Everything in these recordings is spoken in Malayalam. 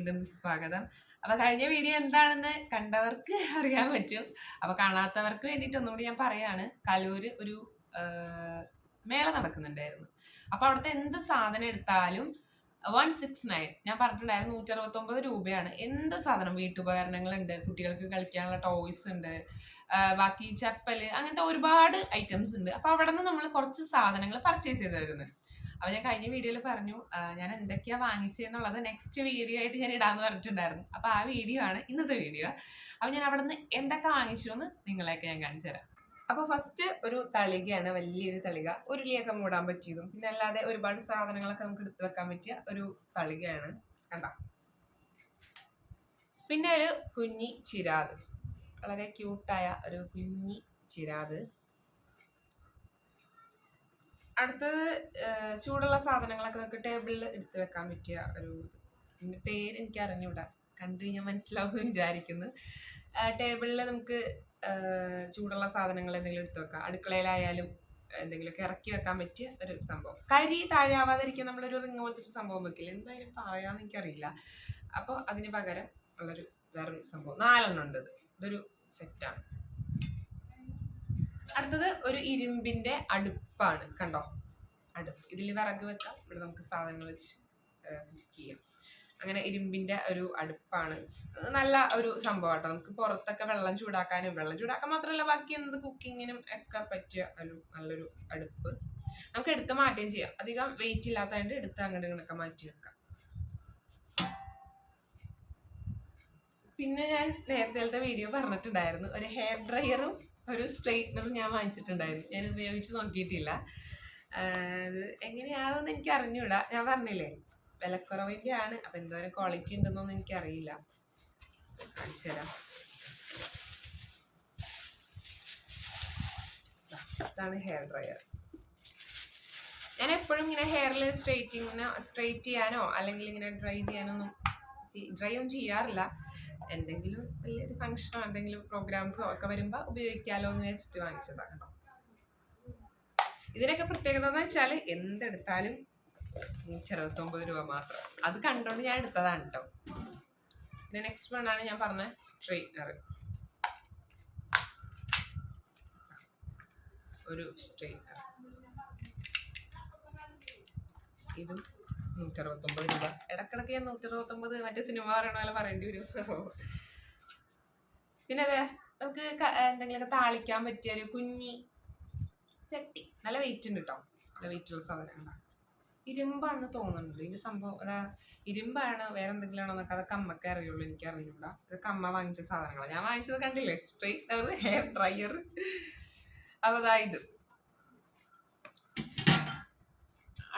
വീണ്ടും സ്വാഗതം. അപ്പൊ കഴിഞ്ഞ വീഡിയോ എന്താണെന്ന് കണ്ടവർക്ക് അറിയാൻ പറ്റും. അപ്പൊ കാണാത്തവർക്ക് വേണ്ടിയിട്ട് ഒന്നുകൂടി ഞാൻ പറയാണ്. കലൂര് ഒരു മേള നടക്കുന്നുണ്ടായിരുന്നു. അപ്പൊ അവിടുത്തെ എന്ത് സാധനം എടുത്താലും 169 ഞാൻ പറഞ്ഞിട്ടുണ്ടായിരുന്നു. 169 രൂപയാണ്. എന്ത് സാധനം വീട്ടുപകരണങ്ങളുണ്ട്, കുട്ടികൾക്ക് കളിക്കാനുള്ള ടോയ്സ് ഉണ്ട്, ബാക്കി ചപ്പല്, അങ്ങനത്തെ ഒരുപാട് ഐറ്റംസ് ഉണ്ട്. അപ്പൊ അവിടെ നിന്ന് നമ്മൾ കുറച്ച് സാധനങ്ങൾ പർച്ചേസ് ചെയ്ത് വരുന്നത്. അപ്പൊ ഞാൻ കഴിഞ്ഞ വീഡിയോയിൽ പറഞ്ഞു ഞാൻ എന്തൊക്കെയാ വാങ്ങിച്ചെന്നുള്ളത് നെക്സ്റ്റ് വീഡിയോ ആയിട്ട് ഞാൻ ഇടാന്ന് പറഞ്ഞിട്ടുണ്ടായിരുന്നു. അപ്പൊ ആ വീഡിയോ ആണ് ഇന്നത്തെ വീഡിയോ. അപ്പൊ ഞാൻ അവിടെ നിന്ന് എന്തൊക്കെ വാങ്ങിച്ചു എന്ന് നിങ്ങളെയൊക്കെ ഞാൻ കാണിച്ചു തരാം. അപ്പൊ ഫസ്റ്റ് ഒരു തളികയാണ്, വലിയൊരു തളിക, ഉരുളിയൊക്കെ മൂടാൻ പറ്റിയതും പിന്നെ അല്ലാതെ ഒരുപാട് സാധനങ്ങളൊക്കെ നമുക്ക് എടുത്തു വെക്കാൻ പറ്റിയ ഒരു തളികയാണ്. കണ്ട. പിന്നെ ഒരു കുഞ്ഞി ചിരാത്, വളരെ ക്യൂട്ടായ ഒരു കുഞ്ഞി ചിരാത്. അടുത്തത് ചൂടുള്ള സാധനങ്ങളൊക്കെ നമുക്ക് ടേബിളിൽ എടുത്ത് വെക്കാൻ പറ്റിയ ഒരു പേര് എനിക്ക് അറിഞ്ഞൂടാ, കണ്ടു കഴിഞ്ഞാൽ മനസ്സിലാവും വിചാരിക്കുന്നു. ടേബിളിൽ നമുക്ക് ചൂടുള്ള സാധനങ്ങൾ എന്തെങ്കിലും എടുത്ത് വെക്കാം. അടുക്കളയിലായാലും എന്തെങ്കിലുമൊക്കെ ഇറക്കി വെക്കാൻ പറ്റിയ ഒരു സംഭവം. കരി താഴെയാവാതിരിക്കാൻ നമ്മളൊരു റിങ് പോലത്തെ ഒരു സംഭവം വെക്കില്ല, എന്തായാലും പറയാന്ന് എനിക്കറിയില്ല. അപ്പോൾ അതിന് പകരം ഉള്ളൊരു വേറൊരു സംഭവം 4 ഉണ്ട്. ഇതൊരു സെറ്റാണ്. അടുത്തത് ഒരു ഇരുമ്പിന്റെ അടുപ്പാണ്. കണ്ടോ, അടുപ്പ്. ഇതിൽ വിറക് വെക്കാം, ഇവിടെ നമുക്ക് സാധനങ്ങൾ വെച്ച് കുക്ക് ചെയ്യാം. അങ്ങനെ ഇരുമ്പിന്റെ ഒരു അടുപ്പാണ്. നല്ല ഒരു സംഭവമാട്ടോ. നമുക്ക് പുറത്തൊക്കെ വെള്ളം ചൂടാക്കാൻ മാത്രമല്ല ബാക്കി എന്ത് കുക്കിങ്ങിനും ഒക്കെ പറ്റിയ ഒരു നല്ലൊരു അടുപ്പ്. നമുക്ക് എടുത്ത് മാറ്റുകയും ചെയ്യാം. അധികം വെയിറ്റ് ഇല്ലാത്തതുകൊണ്ട് എടുത്ത് അങ്ങോട്ട് ഇങ്ങോട്ടൊക്കെ മാറ്റി വെക്കാം. പിന്നെ ഞാൻ നേരത്തെ വീഡിയോ പറഞ്ഞിട്ടുണ്ടായിരുന്നു, ഒരു ഹെയർ ഡ്രയറും ഒരു സ്ട്രെയിറ്റ്നറും ഞാൻ വാങ്ങിച്ചിട്ടുണ്ടായിരുന്നു. ഞാൻ ഉപയോഗിച്ച് നോക്കിയിട്ടില്ല. അത് എങ്ങനെയാവുമെന്ന് എനിക്ക് അറിഞ്ഞൂടാ. ഞാൻ പറഞ്ഞില്ലേ വിലക്കുറവിൻ്റെ ആണ്. അപ്പം എന്തോരം ക്വാളിറ്റി ഉണ്ടെന്നൊന്നും എനിക്കറിയില്ല. കാണിച്ചു തരാം. ഇതാണ് ഹെയർ ഡ്രയർ. ഞാൻ എപ്പോഴും ഇങ്ങനെ ഹെയറിൽ സ്ട്രെയിറ്റ് ചെയ്യാനോ അല്ലെങ്കിൽ ഇങ്ങനെ ഡ്രൈ ഒന്നും ചെയ്യാറില്ല. എന്തെങ്കിലും വലിയൊരു ഫംഗ്ഷനോ എന്തെങ്കിലും പ്രോഗ്രാംസോ ഒക്കെ വരുമ്പോൾ ഉപയോഗിക്കാമല്ലോ എന്ന് വെച്ചിട്ട് വാങ്ങിച്ചതാണ്. ഇതിനൊക്കെ പ്രത്യേകത എന്ന് വെച്ചാൽ എന്തെടുത്താലും 169 രൂപ മാത്രം. അത് കണ്ടോണ്ട് ഞാൻ എടുത്തതാണ് കേട്ടോ. പിന്നെ നെക്സ്റ്റ് വൺ ആണ് ഞാൻ പറഞ്ഞ സ്ട്രെയിറ്റ്നർ. ഒരു സ്ട്രെയിറ്റ്നർ, ഇതും 169 രൂപ. ഇടക്കിടക്ക് ഞാൻ 169 മറ്റേ സിനിമ പറയണ പോലെ പറയേണ്ടി വരും. പിന്നെ അതെ, നമുക്ക് എന്തെങ്കിലുമൊക്കെ താളിക്കാൻ പറ്റിയ ഒരു കുഞ്ഞി ചട്ടി. നല്ല വെയിറ്റ് ഉണ്ട് കേട്ടോ, നല്ല വെയിറ്റുള്ള സാധനങ്ങളാണ്. ഇരുമ്പാണെന്ന് തോന്നുന്നുണ്ട് ഇതിന്റെ സംഭവം. അതാ ഇരുമ്പാണ് വേറെ എന്തെങ്കിലും ആണോ എന്നൊക്കെ അതൊക്കെ അമ്മക്കെ അറിയുള്ളൂ, എനിക്ക് അറിഞ്ഞൂടാ. ഇതൊക്കെ അമ്മ വാങ്ങിച്ച സാധനങ്ങളാണ്. ഞാൻ വാങ്ങിച്ചത് കണ്ടില്ലേ, സ്ട്രെയിറ്റ്നർ, ഹെയർ ഡ്രയർ. അപ്പൊ അതാ ഇത്.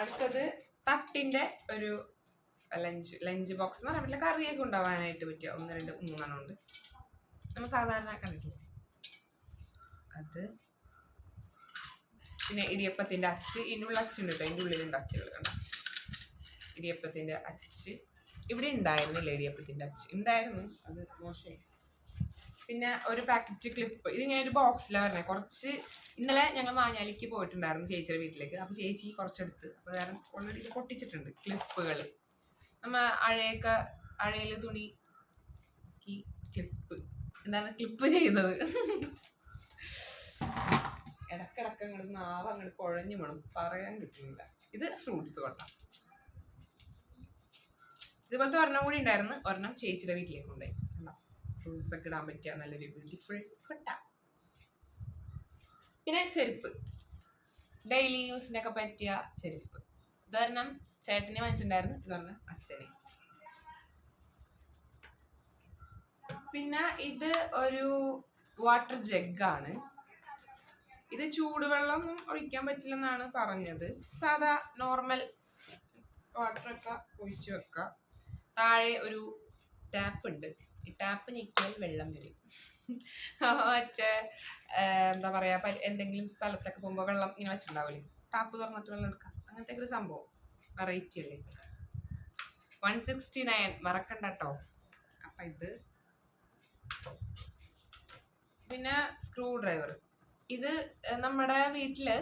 അടുത്തത് തട്ടിന്റെ ഒരു ലഞ്ച് ബോക്സ് എന്ന് പറയാൻ പറ്റില്ല, കറിയൊക്കെ ഉണ്ടാവാനായിട്ട് പറ്റിയ 1 2 3 ഉണ്ട്. നമ്മൾ സാധാരണ കണ്ടിട്ടില്ല അത്. പിന്നെ ഇടിയപ്പത്തിന്റെ അച്ച്, ഇതിനുള്ള അച്ചുണ്ട് കേട്ടോ, ഇതിൻ്റെ ഉള്ളിലുണ്ട് അച്ചുകൾ. കണ്ടോ, ഇടിയപ്പത്തിന്റെ അച്ച്. ഇവിടെ ഉണ്ടായിരുന്നില്ല ഇടിയപ്പത്തിന്റെ അച്ച്, ഉണ്ടായിരുന്നു, അത് മോശമായി. പിന്നെ ഒരു പാക്കറ്റ് ക്ലിപ്പ്. ഇത് ഞാൻ ഒരു ബോക്സിലാണ് പറഞ്ഞത്. കുറച്ച് ഇന്നലെ ഞങ്ങൾ മാഞ്ഞാലിക്ക് പോയിട്ടുണ്ടായിരുന്നു ചേച്ചിയുടെ വീട്ടിലേക്ക്. അപ്പോൾ ചേച്ചി കുറച്ചെടുത്ത്, അപ്പോൾ കാരണം ഓൾറെഡി ഇത് പൊട്ടിച്ചിട്ടുണ്ട് ക്ലിപ്പുകൾ. നമ്മ അഴയിൽ തുണി ക്ലിപ്പ്, എന്താണ് ക്ലിപ്പ് ചെയ്യുന്നത്. ഇടക്കിടക്ക് അങ്ങോട്ട് നാവ് അങ്ങോട്ട് കുഴഞ്ഞു വേണം, പറയാൻ കിട്ടുന്നില്ല. ഇത് ഫ്രൂട്ട്സ് കൊട്ട. ഇതുപോലത്തെ ഒരെണ്ണം കൂടി ഉണ്ടായിരുന്നു, ഒരെണ്ണം ചേച്ചിയുടെ വീട്ടിലേക്ക് കൊണ്ടുപോയി. ഫ്രൂട്ട്സ് ഒക്കെ ഇടാൻ പറ്റിയ നല്ലൊരു ബ്യൂട്ടിഫുൾ കൊട്ട. പിന്നെ ചെരുപ്പ്, ഡെയിലി യൂസിനൊക്കെ പറ്റിയ ചെരുപ്പ്. ഇതൊരെണ്ണം ചേട്ടനെ വാങ്ങിച്ചിട്ടുണ്ടായിരുന്നു, ഇതൊരെണ്ണം അച്ഛനെ. പിന്നെ ഇത് ഒരു വാട്ടർ ജഗ്ഗാണ്. ഇത് ചൂടുവെള്ളം ഒഴിക്കാൻ പറ്റില്ലെന്നാണ് പറഞ്ഞത്. സാധാ നോർമൽ വാട്ടറൊക്കെ ഒഴിച്ചു വെക്കാം. താഴെ ഒരു ടാപ്പ് ഉണ്ട്. ഈ ടാപ്പ് ഞെക്കിയാൽ വെള്ളം വരും. മറ്റേ എന്താ പറയാ, എന്തെങ്കിലും സ്ഥലത്തൊക്കെ പോകുമ്പോൾ വെള്ളം ഇങ്ങനെ വെച്ചിട്ടുണ്ടാവില്ലേ, ടാപ്പ് തുറന്നിട്ട് വെള്ളം എടുക്കാം, അങ്ങനത്തെ ഒരു സംഭവം. വെറൈറ്റി അല്ലേ. 169 മറക്കണ്ട കേട്ടോ. അപ്പം ഇത്. പിന്നെ സ്ക്രൂ ഡ്രൈവർ. ഇത് നമ്മുടെ വീട്ടില്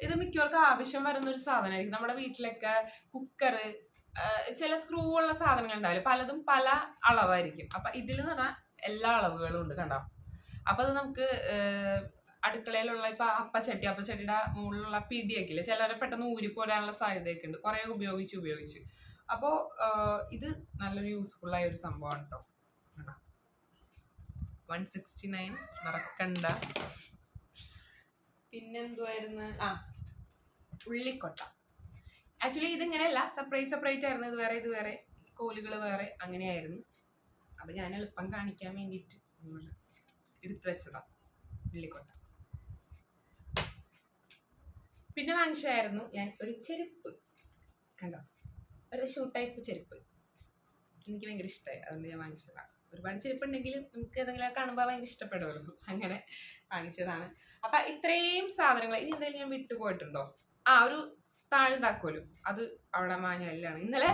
ഇത് മിക്കവർക്കും ആവശ്യം വരുന്ന ഒരു സാധനമായിരിക്കും. നമ്മുടെ വീട്ടിലൊക്കെ കുക്കറ്, ചില സ്ക്രൂ ഉള്ള സാധനങ്ങൾ ഉണ്ടാവില്ല, പലതും പല അളവായിരിക്കും. അപ്പൊ ഇതിലെന്ന് പറഞ്ഞാൽ എല്ലാ അളവുകളും ഉണ്ട്, കണ്ടോ. അപ്പൊ അത് നമുക്ക് അടുക്കളയിലുള്ള ഇപ്പൊ അപ്പച്ചട്ടിയുടെ മുകളിലുള്ള പിടിയൊക്കെ ഇല്ലേ, ചിലരെ പെട്ടെന്ന് ഊരിപ്പോരാനുള്ള സാധ്യതയൊക്കെ ഉണ്ട്, കുറെ ഉപയോഗിച്ച്. അപ്പോ ഇത് നല്ലൊരു യൂസ്ഫുൾ ആയ ഒരു സംഭവമാണ് കേട്ടോ. 169 മറക്കണ്ട. പിന്നെന്തുവായിരുന്നു, ഉള്ളിക്കൊട്ട. ആക്ച്വലി ഇതിങ്ങനെയല്ല, സെപ്പറേറ്റ് ആയിരുന്നു. ഇത് വേറെ കോലുകൾ വേറെ അങ്ങനെയായിരുന്നു. അപ്പൊ ഞാൻ എളുപ്പം കാണിക്കാൻ വേണ്ടിയിട്ട് എടുത്തു വെച്ചതാ ഉള്ളിക്കൊട്ട. പിന്നെ വാങ്ങിച്ചായിരുന്നു ഞാൻ ഒരു ചെരുപ്പ്, കണ്ടോ, ഒരു ഷൂ ടൈപ്പ് ചെരുപ്പ്. എനിക്ക് ഭയങ്കര ഇഷ്ടമായി, അതുകൊണ്ട് ഞാൻ വാങ്ങിച്ചതാണ്. ഒരുപാട് ചെരുപ്പുണ്ടെങ്കിലും നമുക്ക് ഏതെങ്കിലും കാണുമ്പോൾ ഭയങ്കര ഇഷ്ടപ്പെടുമല്ലോ, അങ്ങനെ വാങ്ങിച്ചതാണ്. അപ്പൊ ഇത്രയും സാധനങ്ങൾ. ഇനി എന്തെങ്കിലും ഞാൻ വിട്ടുപോയിട്ടുണ്ടോ? ഒരു താഴ്താക്കോലും, അത് അവിടെ മാഞ്ഞാലിലാണ്. ഇന്നലെ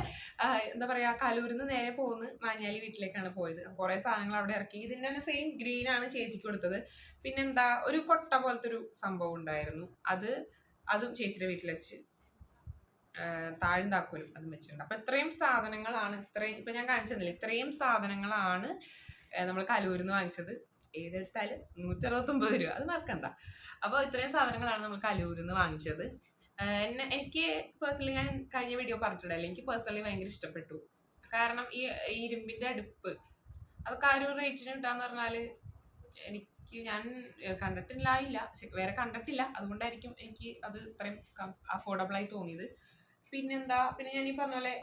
എന്താ പറയാ, കലൂരിൽ നിന്ന് നേരെ പോകുന്ന മാഞ്ഞാലി വീട്ടിലേക്കാണ് പോയത്. കുറെ സാധനങ്ങൾ അവിടെ ഇറക്കി. ഇതിന്റെ തന്നെ സെയിം ഗ്രീൻ ആണ് ചേച്ചിക്ക് കൊടുത്തത്. പിന്നെന്താ, ഒരു കൊട്ട പോലത്തെ ഒരു സംഭവം ഉണ്ടായിരുന്നു, അതും ചേച്ചിയുടെ വീട്ടിൽ വെച്ച്. താഴ്താക്കോലും അതും വെച്ചിട്ടുണ്ട്. അപ്പൊ ഇത്രയും സാധനങ്ങളാണ്, ഇപ്പൊ ഞാൻ കാണിച്ചു തന്നില്ല, ഇത്രയും സാധനങ്ങളാണ് നമ്മൾ കലൂരിൽ നിന്ന് വാങ്ങിച്ചത്. ഏതെടുത്താലും 169 രൂപ, അത് മറക്കണ്ട. അപ്പോൾ ഇത്രയും സാധനങ്ങളാണ് നമ്മൾ കലൂരിൽ നിന്ന് വാങ്ങിച്ചത്. എനിക്ക് പേഴ്സണലി, ഞാൻ കഴിഞ്ഞ വീഡിയോ പറഞ്ഞിട്ടുണ്ടല്ലോ, എനിക്ക് പേഴ്സണലി ഭയങ്കര ഇഷ്ടപ്പെട്ടു. കാരണം ഈ ഇരുമ്പിന്റെ അടുപ്പ് അതൊക്കെ ആ ഒരു റേറ്റിന് കിട്ടാന്ന് പറഞ്ഞാല് ഞാൻ കണ്ടിട്ടില്ല, വേറെ കണ്ടിട്ടില്ല. അതുകൊണ്ടായിരിക്കും എനിക്ക് അത് ഇത്രയും അഫോർഡബിൾ ആയി തോന്നിയത്. പിന്നെ ഞാൻ ഈ പറഞ്ഞ പോലെ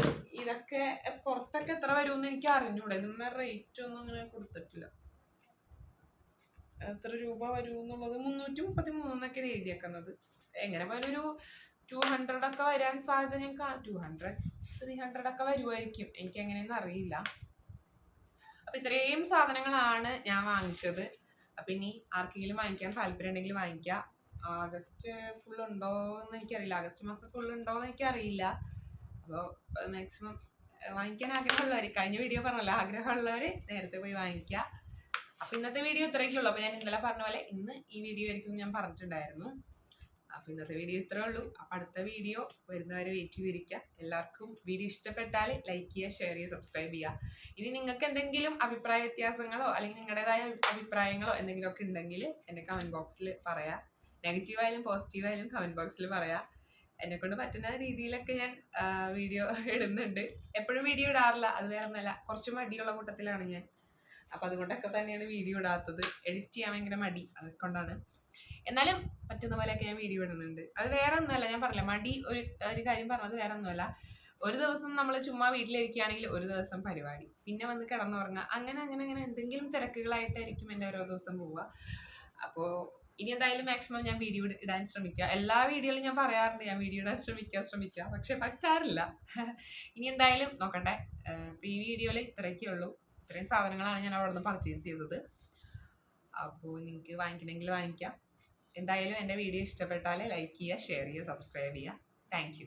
ഇതൊക്കെ പുറത്തൊക്കെ എത്ര വരുമെന്ന് എനിക്ക് അറിഞ്ഞൂടെ. ഇതൊന്നും റേറ്റ് ഒന്നും അങ്ങനെ കൊടുത്തിട്ടില്ല. എത്ര രൂപ വരും എന്നുള്ളത് 333 എഴുതിയേക്കുന്നത്. എങ്ങനെ പോലും ഒരു 200 ഒക്കെ വരാൻ സാധ്യത ഞാൻ 200-300 ഒക്കെ വരുമായിരിക്കും, എനിക്ക് എങ്ങനെയെന്ന് അറിയില്ല. അപ്പൊ ഇത്രയും സാധനങ്ങളാണ് ഞാൻ വാങ്ങിച്ചത്. അപ്പൊ ഇനി ആർക്കെങ്കിലും വാങ്ങിക്കാൻ താല്പര്യം ഉണ്ടെങ്കിൽ വാങ്ങിക്കാം. ആഗസ്റ്റ് ഫുൾ ഉണ്ടോ എന്ന് എനിക്കറിയില്ല, ആഗസ്റ്റ് മാസം ഫുൾ ഉണ്ടോ എന്ന് എനിക്കറിയില്ല. അപ്പോൾ മാക്സിമം വാങ്ങിക്കാൻ ആഗ്രഹമുള്ളവർ, കഴിഞ്ഞ വീഡിയോ പറഞ്ഞല്ലോ, ആഗ്രഹമുള്ളവർ നേരത്തെ പോയി വാങ്ങിക്കുക. അപ്പൊ ഇന്നത്തെ വീഡിയോ ഇത്രയൊക്കെ ഉള്ളൂ. അപ്പൊ ഞാൻ ഇന്നലെ പറഞ്ഞ പോലെ ഇന്ന് ഈ വീഡിയോ ആയിരിക്കും ഞാൻ പറഞ്ഞിട്ടുണ്ടായിരുന്നു. അപ്പൊ ഇന്നത്തെ വീഡിയോ ഇത്രേ ഉള്ളൂ. അപ്പൊ അടുത്ത വീഡിയോ വരുന്നവരെ വെയിറ്റ് ചെയ്തിരിക്കുക. എല്ലാവർക്കും വീഡിയോ ഇഷ്ടപ്പെട്ടാൽ ലൈക്ക് ചെയ്യുക, ഷെയർ ചെയ്യുക, സബ്സ്ക്രൈബ് ചെയ്യുക. ഇനി നിങ്ങൾക്ക് എന്തെങ്കിലും അഭിപ്രായ വ്യത്യാസങ്ങളോ അല്ലെങ്കിൽ നിങ്ങളുടേതായ അഭിപ്രായങ്ങളോ എന്തെങ്കിലുമൊക്കെ ഉണ്ടെങ്കിൽ എൻ്റെ കമന്റ് ബോക്സിൽ പറയാം. നെഗറ്റീവായാലും പോസിറ്റീവായാലും കമന്റ് ബോക്സിൽ പറയാം. എന്നെ കൊണ്ട് പറ്റുന്ന രീതിയിലൊക്കെ ഞാൻ വീഡിയോ ഇടുന്നുണ്ട്. എപ്പോഴും വീഡിയോ ഇടാറില്ല, അത് വേറെ ഒന്നല്ല, കുറച്ച് മടിയുള്ള കൂട്ടത്തിലാണ് ഞാൻ. അപ്പൊ അതുകൊണ്ടൊക്കെ തന്നെയാണ് വീഡിയോ ഇടാത്തത്. എഡിറ്റ് ചെയ്യാൻ ഭയങ്കര മടി, അതുകൊണ്ടാണ്. എന്നാലും പറ്റുന്ന പോലെയൊക്കെ ഞാൻ വീഡിയോ ഇടുന്നുണ്ട്. അത് വേറെ ഒന്നുമല്ല, ഞാൻ പറഞ്ഞില്ല, മടി ഒരു കാര്യം പറഞ്ഞത് വേറെ ഒന്നുമല്ല. ഒരു ദിവസം നമ്മൾ ചുമ്മാ വീട്ടിലിരിക്കുകയാണെങ്കിൽ ഒരു ദിവസം പരിപാടി, പിന്നെ വന്ന് കിടന്നുറങ്ങുക, അങ്ങനെ എന്തെങ്കിലും തിരക്കുകളായിട്ടായിരിക്കും എൻ്റെ ഓരോ ദിവസം പോവുക. അപ്പോൾ ഇനി എന്തായാലും മാക്സിമം ഞാൻ വീഡിയോ ഇടാൻ ശ്രമിക്കുക. എല്ലാ വീഡിയോയിലും ഞാൻ പറയാറുണ്ട് ഞാൻ വീഡിയോ ഇടാൻ ശ്രമിക്കുക, പക്ഷെ പറ്റാറില്ല. ഇനി എന്തായാലും നോക്കട്ടെ. ഈ വീഡിയോയിൽ ഇത്രയൊക്കെ ഉള്ളൂ. ഇത്രയും സാധനങ്ങളാണ് ഞാൻ അവിടെ നിന്ന് പർച്ചേസ് ചെയ്തത്. അപ്പോൾ നിങ്ങൾക്ക് വാങ്ങിക്കണമെങ്കിൽ വാങ്ങിക്കാം. എന്തായാലും എൻ്റെ വീഡിയോ ഇഷ്ടപ്പെട്ടാൽ ലൈക്ക് ചെയ്യുക, ഷെയർ ചെയ്യുക, സബ്സ്ക്രൈബ് ചെയ്യുക. Thank you.